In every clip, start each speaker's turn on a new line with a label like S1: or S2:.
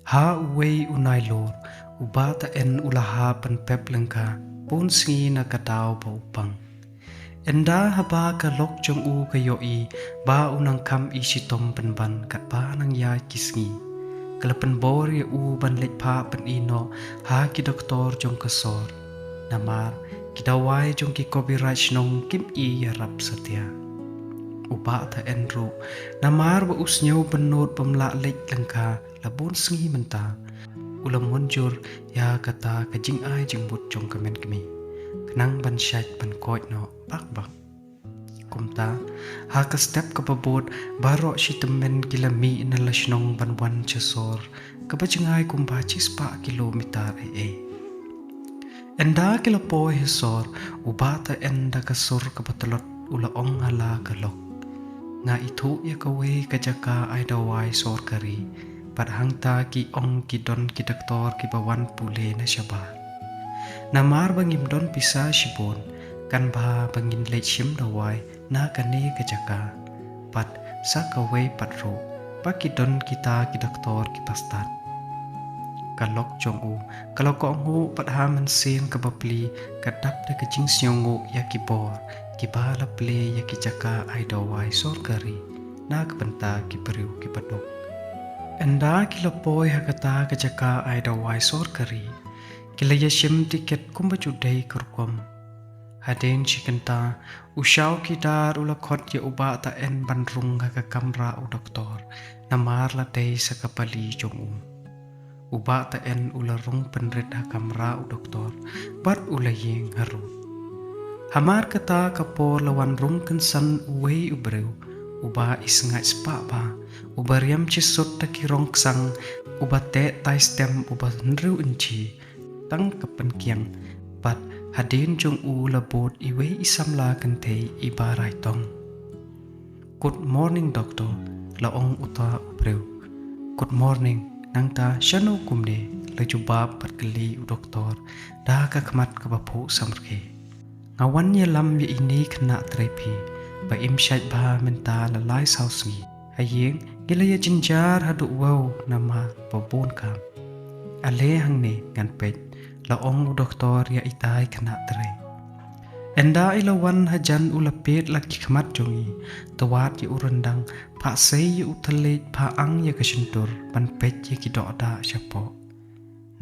S1: ha uwei unai lor uba ta en ulaha pan pep lengka pun singi na kadao pa upang enda haba ka lok jong u ka yo I ba unang kam I sitom pan ban kat ba nang ya kisngi kalapan bor ya u ban lek pa pan ino ha ki doktor jong kasor namar kidawai jong ki copyright nong kim I ya rap satya uba ta en ro namar ba usnyo penot pemla lek lengka labun singi menta ulam munjur ya kata kajing ai jengbut jong kamen kami kenang ban syait ban koit no bak kumta ha ka step ka babot baro si temen kilami na lasnong ban wan chasor ka bajingai kumba chispa kilometer enda kilapo hesor ubata enda kasur ka batalot ula ong hala kalok nga itu ya kawe kajaka ai dawai sor kari padhang ta ki ong ki don ki doktor ki bawan pule na syaba namar bangim don pisa sibon kan ba bangin lech shim dawai na kane kajaka pat sa kawe patro pakidon kita ki doktor ki pastat kalok jong u kalok ngu padha man sen kabapli kadap de kajing syongu ya ki bor ki bala ple ya ki jaka ai dawai sor kari na kabanta ki periu ki padok enda ki lopoi hakata kajaka ai dawai sor kari kilaya shim tiket kumba judai kurkom haden chikenta ushaw ki dar ula khot ya uba ta en bandrung ka kamra u doktor namar la dei sakapali jong uba ta en ula rung penrit ha kamra u doktor bat ula yeng haru hamar kata kapor lawan rung kensan uwei ubreu uba isngai spa ba ubariam chisot ta kirong sang uba te tai stem uba nru inchi tang kapan kiang pat hadin jong u labot iwe isamla kante ibarai tong good morning doctor laong uta ubreu good morning nangta shano kumne lejubab patkali u doktor da ka khmat ka bapu samrke ngawan ya lam ya ini khna trepi ba im shait ba menta la lai sausi hayeng gilaya jinjar hadu wow nama babon kam ale hangne ngan pet laong u doktor ya itai khna tre enda ilawan hajan ulapet laki khmat jongi tawat ya urandang pa sei ya uthale pa ang ya kasintur pan pet ya kidoda syapo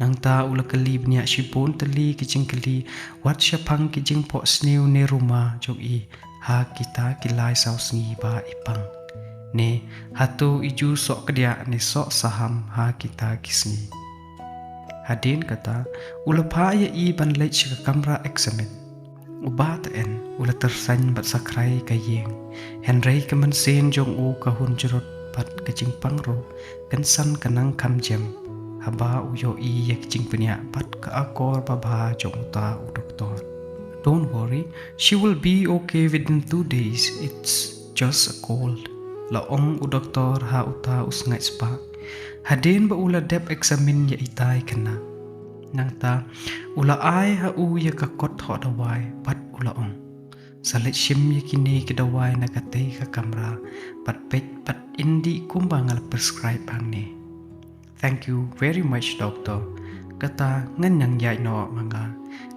S1: nangta ulakali bnya sipon tali kijingkali wat syapang kijing po sneu ne rumah jogi ha kita kilai sausngi ba ipang ne hatu iju sok kedia ne sok saham ha kita kisngi hadin kata ulapa ya I ban lech ka kamra examen uba ta en ula tersan bat sakrai kayeng henry kaman sen jong u ka hun jrot pat kajing pangro kansan kanang kamjem haba uyo I ya kajing penya pat ka akor baba jong ta u doktor don't worry she will be okay within 2 days it's just a cold laong u doktor ha uta usngai spa hadin ba ula dep examin ya itai kana nangta ula ai ha u ya ka kot ho dawai pat ula ong salet shim ya kini ki dawai na kate ka kamra pat pet pat indi kumbangal prescribe pangne thank you very much doctor kata nganyang yai no manga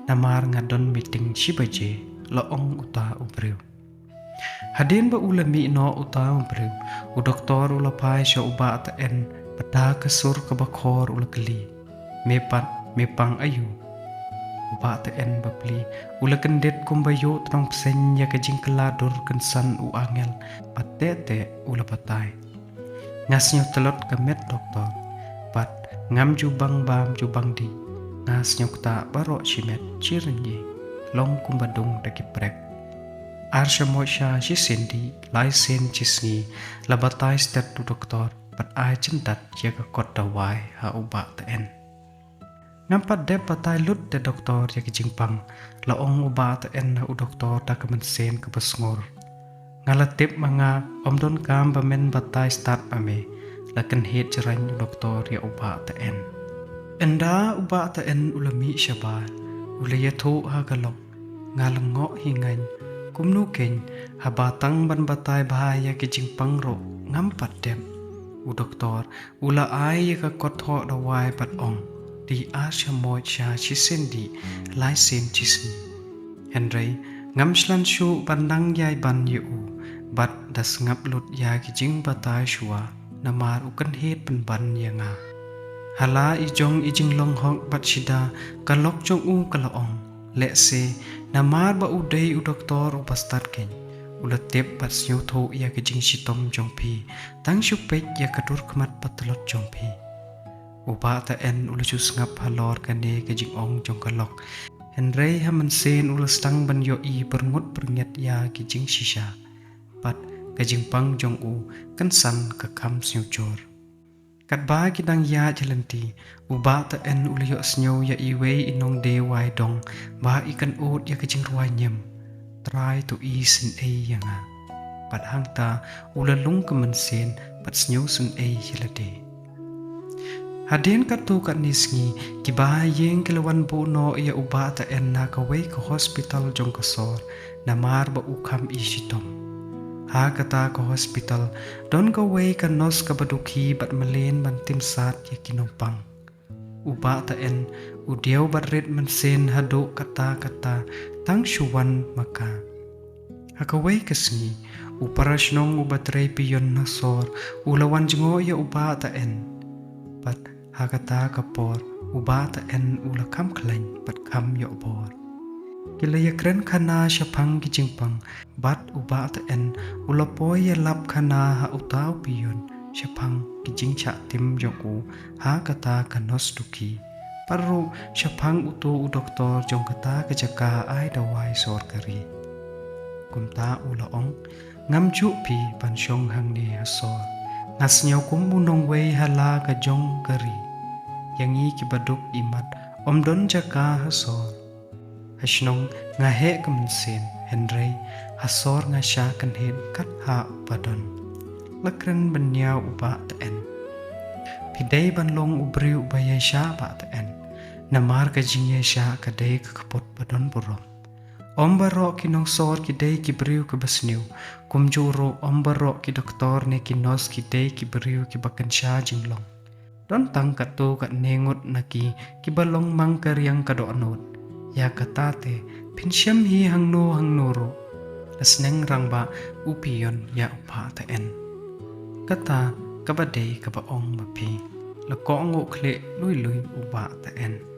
S1: namar ngadon meeting shibaje laong uta ubreu hadin ba ula mi no uta ubreu u doktor ula pai sha uba ta en pada kasur ka bakhor ula kali mepat mepang ayu uba ta en bapli ula kendet kumbayo trong psen ya kajing keladur kensan u angel patete ula patai ngasnyo telot ka met doktor pat ngam jubang bam jubang di ngasnyo ta baro chimet chirenye long kumbadung dakiprek arsha moisha shisendi laisen chisni labatai stet tu doktor pat ai chentat ya ka kot dawai ha uba ta en nampat de patai lut de doktor ya kijingpang laong uba ta en na u doktor ta kamen sen ka basngor ngalatip mga omdon kam bamen batai start ame lakan het jarang u doktor ya uba ta en enda uba ta en ulami syaba ulaya thu ha galok ngalango hingan kumnu ken habatang ban batai bahaya kijingpang ro ngampat dem u doktor ula ai ka kotho da wai pat ong di asha moi cha chisen di lai sen chisni henry ngam shlan shu bandang yai ban yu bat das ngap lut ya ki jing batai shua namar ukan het pan ban yanga hala i jong i jing long hong bat shida kalok jong u kala ong le se namar ba u dei u doktor u bastat ken ulat tep bat syu tho ya ki jing shitom jong phi tang shu pek ya kadur khmat patlot jong phi uba ta en ulachus ngap halor kane ke jing ong jong kalok henrei haman sen ulastang ban yo i berngut bernget ya ki jing shisha pat ke jing pang jong u kan san ka kham syu chor kat ba ki dang ya chalanti uba ta en ulayo snyo ya i wei inong de wai dong ba i kan ot ya ke jing ruai nyem try to ease in a yanga pat hang ta ulalung ka man sen pat snyo sun a hilade hadin katu kat nisngi ki ba yeng kelawan bu no ya uba ta en na ka wei ka hospital jong ka sor na mar ba ukham i shitom ha kata ka hospital don ka wei ka nos ka badukhi bat malen ban tim sat ya kinong pang uba ta en u deu bat red man sen hado kata tang shuwan maka ha ka wei ka sngi u parashnong u batrei piyon na sor ulawan jingo ya uba ta en bat hakata kapor uba ta en ula kam klain pat kam yo bor kilaya kren khana shapang ki jingpang bat uba ta en ula poy lap khana ha utaw piyon shapang ki jingcha tim joku hakata kanos duki paru shapang utu u doktor jong kata ka jaka ai dawai sorkari kumta ula ong ngam chu pi pan shong hang ne asor ngas nyau kum bunong wei hala ka jong kari yangi ki baduk imat omdon jaka hasor hasnong nga he kam sen henrei hasor nga sha kan hen kat ha padon lakran banya uba ta en pidei ban long ubri ubaya sha ba ta en namar ka jingye sha ka dei ka kapot padon burom ombaro kinong sor ki dei ki briu ka basniu kumjuro ombaro ki doktor ne ki nos ki dei ki briu ki bakan sha jinglong don tang katu kat nengut naki ki balong mang karyang kado anot ya katate pinsyam hi hang nuro asneng rangba upiyon ya upa ta en kata kabadei kabaong mapi lakong ukle lui uba ta en